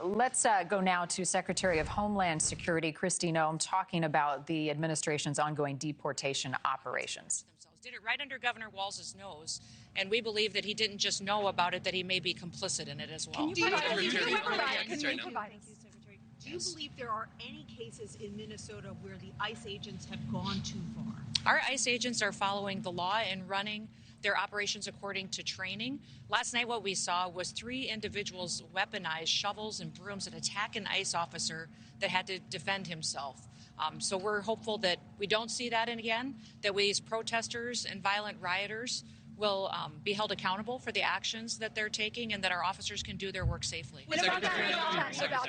Let's go now to Secretary of Homeland Security Kristi Noem talking about the administration's ongoing deportation operations. Did it right under Governor Walz's nose, and we believe that he didn't just know about it, that he may be complicit in it as well. Do you believe there are any cases in Minnesota where the ICE agents have gone too far? Our ICE agents are following the law and running their operations according to training. Last night what we saw was 3 individuals weaponize shovels and brooms and attack an ICE officer that had to defend himself. So we're hopeful that we don't see that again, that these protesters and violent rioters will be held accountable for the actions that they're taking, and that our officers can do their work safely. What about that officer that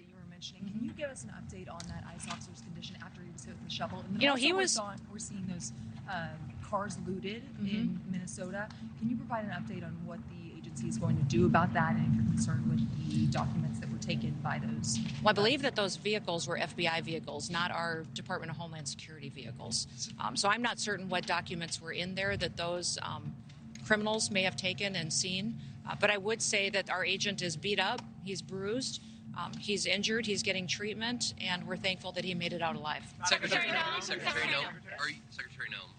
you were mentioning? Can you give us an update on that ICE officer's condition after he was hit with the shovel? And then we're seeing those cars looted in Minnesota. Can you provide an update on what the agency is going to do about that, and if you're concerned with the documents that were taken by those? Well, I believe that those vehicles were FBI vehicles, not our Department of Homeland Security vehicles. So I'm not certain what documents were in there that those criminals may have taken and seen. But I would say that our agent is beat up, he's bruised, he's injured, he's getting treatment, and we're thankful that he made it out alive. Secretary Noem,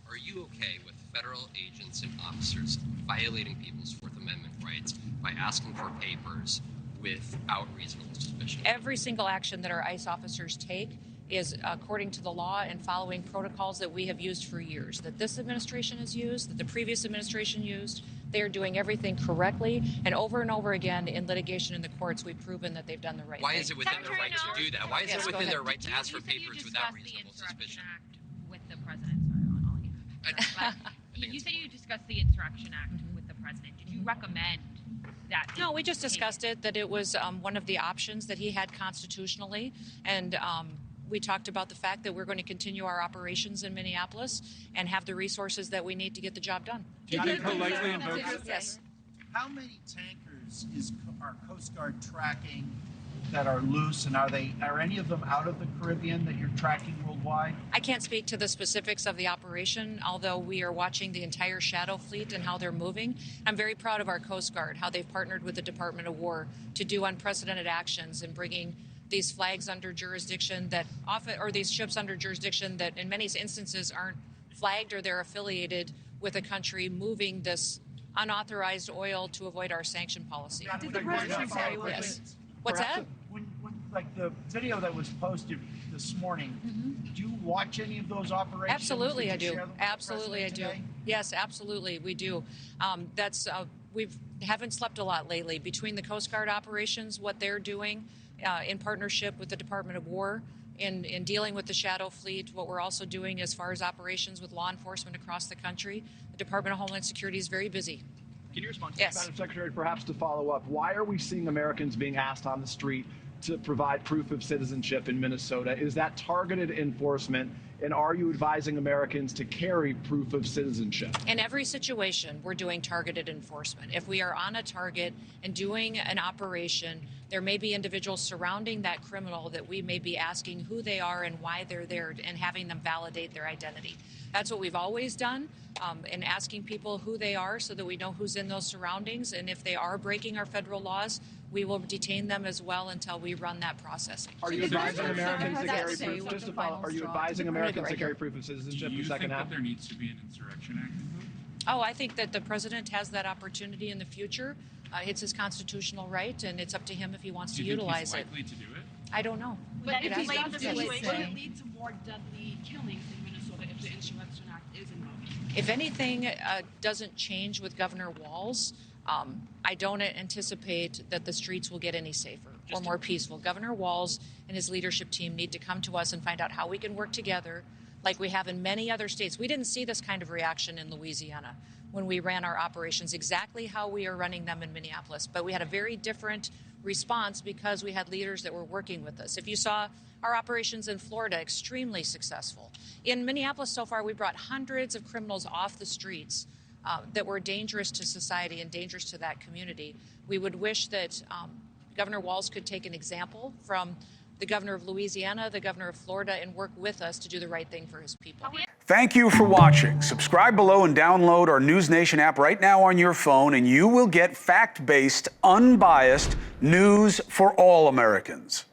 are you okay with federal agents and officers violating people's Fourth Amendment rights by asking for papers without reasonable suspicion? Every single action that our ICE officers take is according to the law and following protocols that we have used for years, that this administration has used, that the previous administration used. They are doing everything correctly, and over again in litigation in the courts, we've proven that they've done the right thing. Why is it within their right to do that? Why is it within their right to ask for papers without reasonable suspicion? With the president, you said you discussed the Insurrection Act with the president. Did you recommend that? No, we just discussed it, that it was one of the options that he had constitutionally, and we talked about the fact that we're going to continue our operations in Minneapolis and have the resources that we need to get the job done. Yes. How many tankers is our Coast Guard tracking that are loose, and are any of them out of the Caribbean that you're tracking worldwide? I can't speak to the specifics of the operation, although we are watching the entire shadow fleet and how they're moving. I'm very proud of our Coast Guard, how they've partnered with the Department of War to do unprecedented actions in bringing these flags under jurisdiction that often, or these ships under jurisdiction that in many instances aren't flagged or they're affiliated with a country moving this unauthorized oil to avoid our sanction policy. Did the president say yes. What's that? When like the video that was posted this morning, do you watch any of those operations? Absolutely, I do. Absolutely, I do. Yes, absolutely, we do. We haven't slept a lot lately between the Coast Guard operations, what they're doing in partnership with the Department of War in dealing with the shadow fleet. What we're also doing as far as operations with law enforcement across the country. The Department of Homeland Security is very busy. Can you respond to yes. Madam Secretary, perhaps to follow up, why are we seeing Americans being asked on the street to provide proof of citizenship in Minnesota? Is that targeted enforcement, and are you advising Americans to carry proof of citizenship? In every situation, we're doing targeted enforcement. If we are on a target and doing an operation, there may be individuals surrounding that criminal that we may be asking who they are and why they're there and having them validate their identity. That's what we've always done, in asking people who they are so that we know who's in those surroundings. And if they are breaking our federal laws, we will detain them as well until we run that process. Are you advising Americans to carry proof? Just to follow, are you advising Americans to carry proof of citizenship in the second half? Do you think that there needs to be an Insurrection Act invoked? Oh, I think that the president has that opportunity in the future. It's his constitutional right, and it's up to him if he wants to utilize it. Do you think he's likely to do it? I don't know. Would it lead to more deadly killings in Minnesota if the Insurrection Act is invoked? If anything doesn't change with Governor Walz, I don't anticipate that the streets will get any safer or more peaceful. Governor Walz and his leadership team need to come to us and find out how we can work together like we have in many other states. We didn't see this kind of reaction in Louisiana when we ran our operations, exactly how we are running them in Minneapolis. But we had a very different response because we had leaders that were working with us. If you saw our operations in Florida, extremely successful. In Minneapolis so far, we brought hundreds of criminals off the streets that were dangerous to society and dangerous to that community. We would wish that Governor Walz could take an example from the governor of Louisiana, the governor of Florida, and work with us to do the right thing for his people. Thank you for watching. Subscribe below and download our NewsNation app right now on your phone, and you will get fact-based, unbiased news for all Americans.